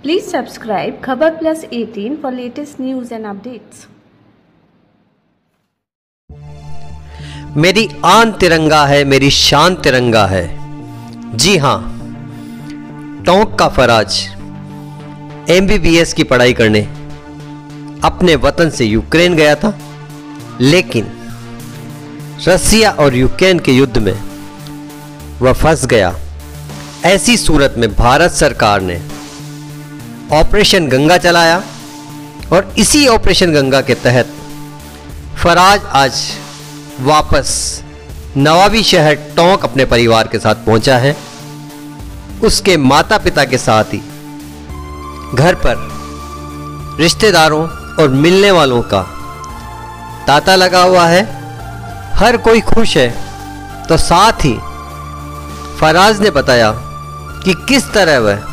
Please subscribe Khabar Plus 18 for latest news and updates. मेरी आन तिरंगा है, मेरी शान तिरंगा है। जी हाँ, टोंक का फराज MBBS की पढ़ाई करने अपने वतन से यूक्रेन गया था, लेकिन रसिया और यूक्रेन के युद्ध में वह फंस गया। ऐसी सूरत में भारत सरकार ने ऑपरेशन गंगा चलाया और इसी ऑपरेशन गंगा के तहत फराज आज वापस नवाबी शहर टोंक अपने परिवार के साथ पहुंचा है। उसके माता पिता के साथ ही घर पर रिश्तेदारों और मिलने वालों का तांता लगा हुआ है। हर कोई खुश है। तो साथ ही फराज ने बताया कि किस तरह वह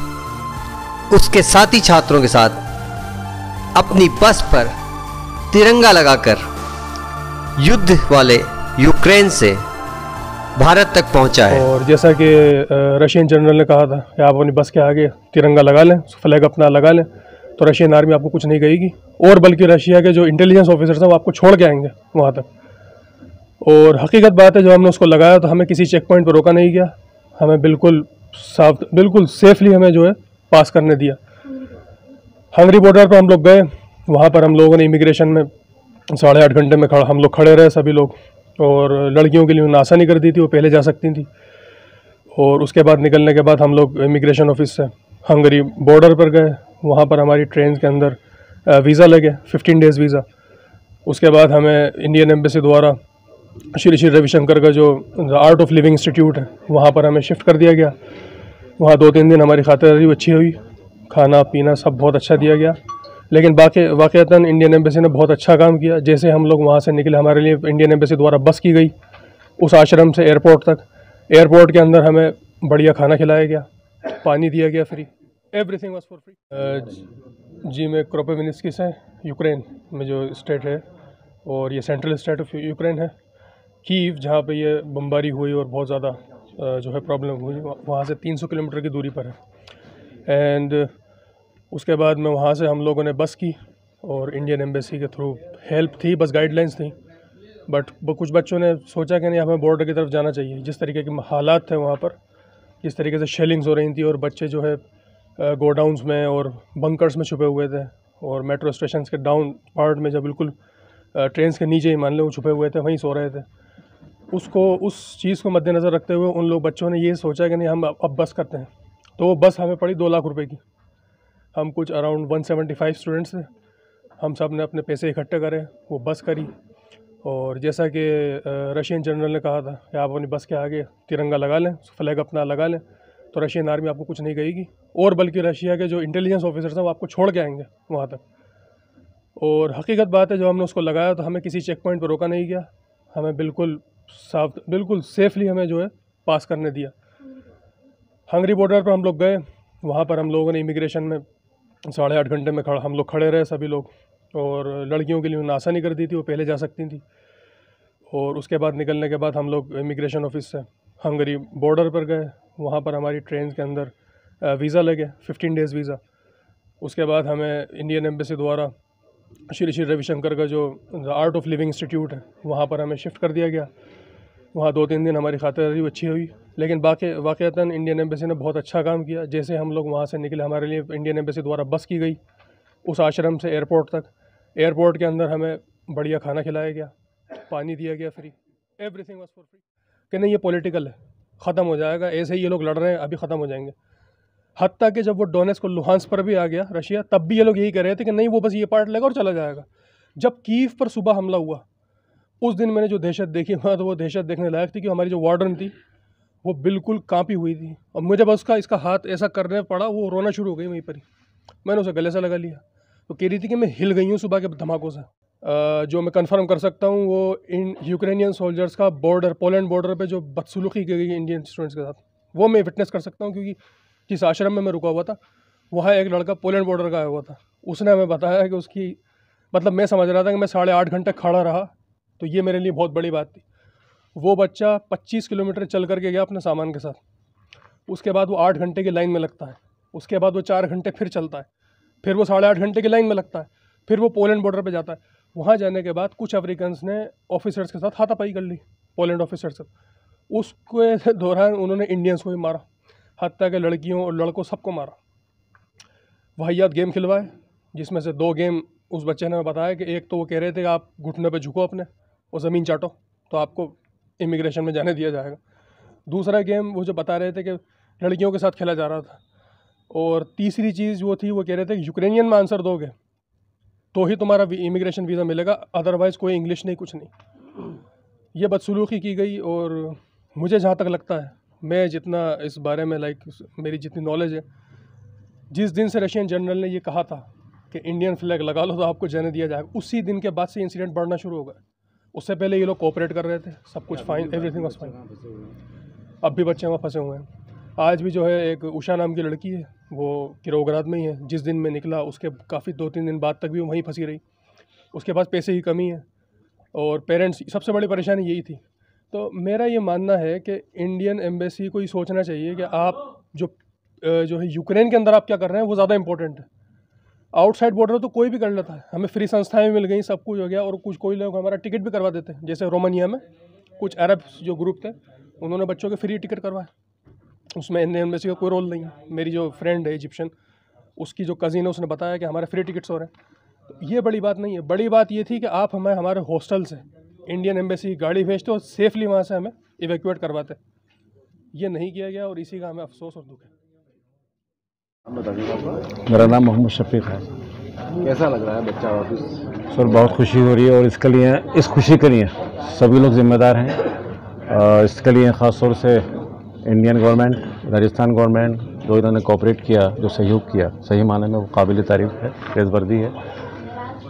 उसके साथी छात्रों के साथ अपनी बस पर तिरंगा लगाकर युद्ध वाले यूक्रेन से भारत तक पहुंचा है। और जैसा कि रशियन जनरल ने कहा था कि आप अपनी बस के आगे तिरंगा लगा लें, फ्लैग अपना लगा लें, तो रशियन आर्मी आपको कुछ नहीं कहेगी। और बल्कि रशिया के जो इंटेलिजेंस ऑफिसर्स हैं वो आपको छोड़ के आएंगे वहाँ तक। और हकीकत बात है, जब हमने उसको लगाया तो हमें किसी चेक पॉइंट पर रोका नहीं गया। हमें बिल्कुल सेफली हमें जो है पास करने दिया। हंगरी बॉर्डर पर हम लोग गए। वहाँ पर हम लोगों ने इमिग्रेशन में 8.5 घंटे में हम लोग खड़े रहे सभी लोग। और लड़कियों के लिए उन्होंने आसानी कर दी थी, वो पहले जा सकती थी। और उसके बाद निकलने के बाद हम लोग इमिग्रेशन ऑफिस से हंगरी बॉर्डर पर गए। वहाँ पर हमारी ट्रेन के अंदर वीज़ा लगे, 15 डेज़ वीज़ा। उसके बाद हमें इंडियन एम्बेसी द्वारा श्री श्री रविशंकर का जो आर्ट ऑफ लिविंग इंस्टीट्यूट है वहाँ पर हमें शिफ्ट कर दिया गया। वहाँ 2-3 दिन हमारी खातिरदारी अच्छी हुई, खाना पीना सब बहुत अच्छा दिया गया। लेकिन वाक़तन इंडियन एम्बेसी ने बहुत अच्छा काम किया। जैसे हम लोग वहाँ से निकले, हमारे लिए इंडियन एम्बेसी द्वारा बस की गई उस आश्रम से एयरपोर्ट तक। एयरपोर्ट के अंदर हमें बढ़िया खाना खिलाया गया, पानी दिया गया free, everything was for free. जी, मैं क्रोपेमिन्स्की से, यूक्रेन में जो स्टेट है, और ये सेंट्रल स्टेट ऑफ यूक्रेन है। कीव, जहाँ पे ये बमबारी हुई और बहुत ज़्यादा जो है प्रॉब्लम हुई, वहाँ से 300 किलोमीटर की दूरी पर है। एंड उसके बाद में वहाँ से हम लोगों ने बस की और इंडियन एम्बेसी के थ्रू हेल्प थी, बस गाइडलाइंस थी। बट कुछ बच्चों ने सोचा कि नहीं, हमें बॉर्डर की तरफ जाना चाहिए। जिस तरीके के हालात थे वहाँ पर, जिस तरीके से शेलिंग्स हो रही थी और बच्चे जो है गोडाउन्स में और बंकर्स में छुपे हुए थे, और मेट्रो स्टेशन के डाउन पार्ट में जब बिल्कुल ट्रेन के नीचे ही मान लो छुपे हुए थे, वहीं सो रहे थे। उस चीज़ को मद्देनज़र रखते हुए उन लोग बच्चों ने ये सोचा कि नहीं, हम अब बस करते हैं। तो वो बस हमें पड़ी 2 लाख रुपए की। हम कुछ अराउंड 175 स्टूडेंट्स थे। हम सब ने अपने पैसे इकट्ठे करे, वो बस करी। और जैसा कि रशियन जनरल ने कहा था कि आप अपनी बस के आगे तिरंगा लगा लें, फ्लैग अपना लगा लें, तो रशियन आर्मी आपको कुछ नहीं कहेगी। और बल्कि रशिया के जो इंटेलिजेंस ऑफिसर्स हैं वो आपको छोड़ के आएंगे वहाँ तक। और हकीकत बात है, जब हमने उसको लगाया तो हमें किसी चेक पॉइंट पर रोका नहीं गया। हमें बिल्कुल सेफली हमें जो है पास करने दिया। हंगरी बॉर्डर पर हम लोग गए। वहाँ पर हम लोगों ने इमिग्रेशन में 8.5 घंटे में हम लोग खड़े रहे सभी लोग। और लड़कियों के लिए उन्होंने आसानी कर दी थी, वो पहले जा सकती थी। और उसके बाद निकलने के बाद हम लोग इमिग्रेशन ऑफिस से हंगरी बॉर्डर पर गए। वहाँ पर हमारी ट्रेन के अंदर वीज़ा लगे, 15 डेज़ वीज़ा। उसके बाद हमें इंडियन एम्बेसी द्वारा श्री श्री रविशंकर का जो आर्ट ऑफ लिविंग इंस्टीट्यूट है वहाँ पर हमें शिफ्ट कर दिया गया। वहाँ 2-3 दिन हमारी खातिरदारी अच्छी हुई। लेकिन वाक़तन इंडियन एम्बेसी ने बहुत अच्छा काम किया। जैसे हम लोग वहाँ से निकले, हमारे लिए इंडियन एम्बेसी द्वारा बस की गई उस आश्रम से एयरपोर्ट तक। एयरपोर्ट के अंदर हमें बढ़िया खाना खिलाया गया, पानी दिया गया free, everything was for free. कि नहीं, ये पॉलिटिकल है, ख़त्म हो जाएगा। ऐसे ही ये लोग लड़ रहे हैं, अभी ख़त्म हो जाएंगे। हत्ता कि जब वो डोनेट्स्क और लुहांस्क पर भी आ गया रशिया, तब भी ये लोग यही कह रहे थे कि नहीं, वो बस ये पार्ट लेगा और चला जाएगा। जब कीव पर सुबह हमला हुआ, उस दिन मैंने जो दहशत देखी वहाँ, तो वो दहशत देखने लायक थी कि हमारी जो वार्डन थी वो बिल्कुल कांपी हुई थी। और मुझे बस इसका हाथ ऐसा करने पड़ा, वो रोना शुरू हो गई वहीं पर ही। मैंने उसे गले से लगा लिया। तो कह रही थी कि मैं हिल गई हूँ सुबह के धमाकों से। जो मैं कंफर्म कर सकता हूँ वो इन यूक्रेनियन सोल्जर्स का पोलैंड बॉर्डर पे जो बदसलूकी की गई इंडियन स्टूडेंट्स के साथ, वो मैं विटनेस कर सकता हूँ। क्योंकि जिस आश्रम में मैं रुका हुआ था वहाँ एक लड़का पोलैंड बॉर्डर का आया हुआ था। उसने हमें बताया कि उसकी मैं समझ रहा था कि मैं 8.5 घंटे खड़ा रहा, तो ये मेरे लिए बहुत बड़ी बात थी। वो बच्चा 25 किलोमीटर चल करके गया अपने सामान के साथ। उसके बाद वो 8 घंटे की लाइन में लगता है। उसके बाद वो 4 घंटे फिर चलता है, फिर वो 8.5 घंटे की लाइन में लगता है, फिर वो पोलैंड बॉर्डर पे जाता है। वहाँ जाने के बाद कुछ अफ्रीकन्स ने ऑफिसर्स के साथ हाथापाई कर ली, पोलैंड ऑफिसर्स से। उसके दौरान उन्होंने इंडियंस को भी मारा, हत्या के लड़कियों और लड़कों सबको मारा। वाहियात गेम खिलवाए, जिसमें से 2 गेम उस बच्चे ने बताया कि एक तो वो कह रहे थे कि आप घुटने पे झुको अपने और ज़मीन चाटो तो आपको इमिग्रेशन में जाने दिया जाएगा। दूसरा गेम वो जो बता रहे थे कि लड़कियों के साथ खेला जा रहा था। और तीसरी चीज़ वो थी, वो कह रहे थे कि यूक्रेनियन में आंसर दोगे तो ही तुम्हारा इमिग्रेशन वीज़ा मिलेगा, अदरवाइज़ कोई इंग्लिश नहीं, कुछ नहीं। ये बदसलूकी की गई। और मुझे जहाँ तक लगता है, मैं जितना इस बारे में मेरी जितनी नॉलेज है, जिस दिन से रशियन जनरल ने ये कहा था कि इंडियन फ्लैग लगा लो तो आपको जाने दिया जाएगा, उसी दिन के बाद से इंसिडेंट बढ़ना शुरू हो गया। उससे पहले ये लोग कोऑपरेट कर रहे थे, सब कुछ फाइन, एवरीथिंग वाज फाइन। अब भी बच्चे वहाँ फंसे हुए हैं। आज भी जो है एक उषा नाम की लड़की है, वो किरोवग्राद में ही है। जिस दिन में निकला उसके काफ़ी 2-3 दिन बाद तक भी वहीं फंसी रही। उसके पास पैसे की कमी है और पेरेंट्स, सबसे बड़ी परेशानी यही थी। तो मेरा ये मानना है कि इंडियन एम्बेसी को ये सोचना चाहिए कि आप जो है यूक्रेन के अंदर आप क्या कर रहे हैं वो ज़्यादा इंपॉर्टेंट है। आउटसाइड बॉर्डर तो कोई भी कर लेता है, हमें फ्री संस्थाएं भी मिल गई, सब कुछ हो गया। और कोई लोग हमारा टिकट भी करवा देते हैं, जैसे रोमानिया में कुछ अरब जो ग्रुप थे उन्होंने बच्चों के फ्री टिकट करवाए, उसमें इंडियन एम्बेसी का कोई रोल नहीं है। मेरी जो फ्रेंड है इजिप्शियन, उसकी जो कज़िन है, उसने बताया कि हमारे फ्री टिकट्स हो रहे हैं। तो ये बड़ी बात नहीं है। बड़ी बात ये थी कि आप हमारे हॉस्टल से इंडियन एम्बेसी की गाड़ी भेजते और सेफली वहाँ से हमें इवैक्यूएट करवाते। ये नहीं किया गया और इसी का हमें अफसोस और दुख है। मेरा नाम मोहम्मद शफीक है। कैसा लग रहा है बच्चा वापस? सर बहुत खुशी हो रही है और इसके लिए, इस खुशी के लिए सभी लोग जिम्मेदार हैं। इसके लिए ख़ास तौर से इंडियन गवर्नमेंट, राजस्थान गवर्नमेंट, जो इन्होंने कोऑपरेट किया, जो सहयोग किया, सही माने में वो काबिल तारीफ़ है, प्रेज़वर्दी है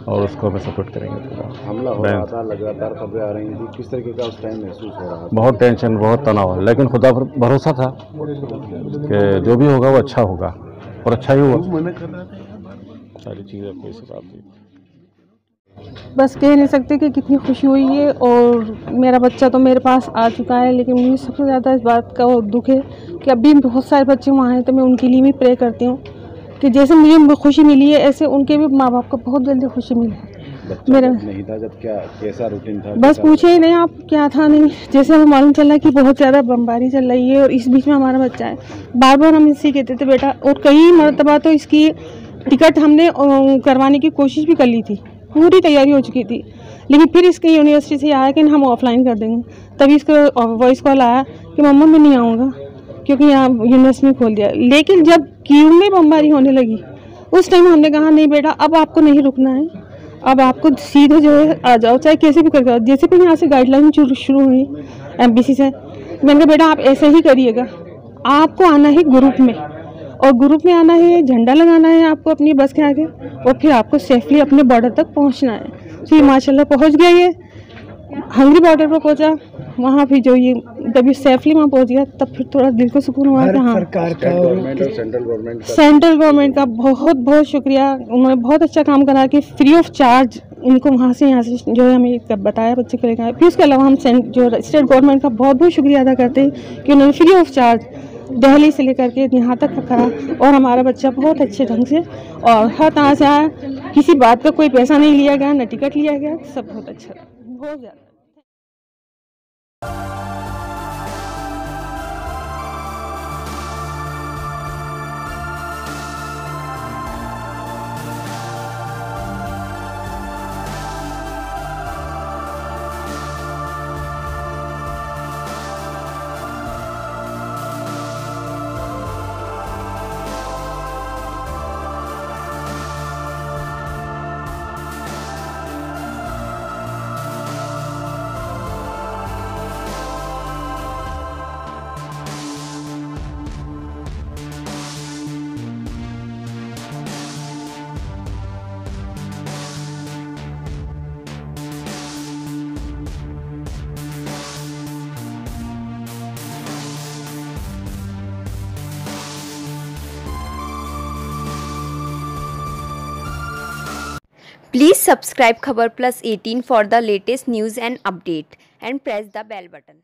और उसको हमें सपोर्ट करेंगे पूरा। हमला हो रहा था, लगातार खबरें आ रही थी, किस तरीके का उस टाइम महसूस हो रहा था? बहुत टेंशन, बहुत तनाव, लेकिन खुदा पर भरोसा था कि जो भी होगा वो अच्छा होगा और अच्छा ही हुआ। सारी चीज़ें कोई हिसाब नहीं। बस कह नहीं सकते कि कितनी खुशी हुई है। और मेरा बच्चा तो मेरे पास आ चुका है, लेकिन मुझे सबसे ज़्यादा इस बात का दुख है कि अभी बहुत सारे बच्चे वहाँ हैं। तो मैं उनके लिए भी प्रे करती हूँ कि जैसे मुझे खुशी मिली है, ऐसे उनके भी माँ बाप को बहुत जल्दी खुशी मिले। मेरा नहीं था जब, क्या कैसा रूटीन था? बस पूछे ही नहीं आप, क्या था नहीं। जैसे हमें मालूम चला कि बहुत ज़्यादा बमबारी चल रही है और इस बीच में हमारा बच्चा है। बार बार हम इससे कहते थे बेटा, और कई मरतबा तो इसकी टिकट हमने करवाने की कोशिश भी कर ली थी, पूरी तैयारी हो चुकी थी, लेकिन फिर इसके यूनिवर्सिटी से आया कि हम ऑफलाइन कर देंगे। तभी इसका वॉइस कॉल आया कि मम्मा मैं नहीं आऊँगा क्योंकि यहाँ यूनिवर्सिटी में खोल दिया। लेकिन जब कीव में बमबारी होने लगी उस टाइम हमने कहा नहीं बेटा, अब आपको नहीं रुकना है, अब आपको सीधे जो है आ जाओ, चाहे कैसे भी करके। जैसे भी यहाँ से गाइडलाइन शुरू हुई एमबीसी से, मैंने कहा बेटा आप ऐसे ही करिएगा, आपको आना है ग्रुप में, और ग्रुप में आना है, झंडा लगाना है आपको अपनी बस के आगे, और फिर आपको सेफली अपने बॉर्डर तक पहुँचना है। तो ये माशाल्लाह पहुँच गया, ये हंगरी बॉर्डर पर पहुँचा। वहाँ फिर जो ये जब ये सेफली वहाँ पहुँच गया तब फिर थोड़ा दिल को सुकून हुआ कि हाँ, सेंट्रल गवर्नमेंट का बहुत बहुत शुक्रिया। उन्होंने बहुत अच्छा काम करा कि फ्री ऑफ चार्ज इनको वहाँ से यहाँ से जो है हमें बताया बच्चे को लेकर। फिर उसके अलावा हम जो स्टेट गवर्नमेंट का बहुत बहुत शुक्रिया अदा करते हैं कि उन्होंने फ्री ऑफ चार्ज दिल्ली से लेकर के यहाँ तक करा, और हमारा बच्चा बहुत अच्छे ढंग से और हर तरह से आया। किसी बात का कोई पैसा नहीं लिया गया, न टिकट लिया गया, सब बहुत अच्छा, बहुत ज़्यादा। Please subscribe Khabar Plus 18 for the latest news and update and press the bell button.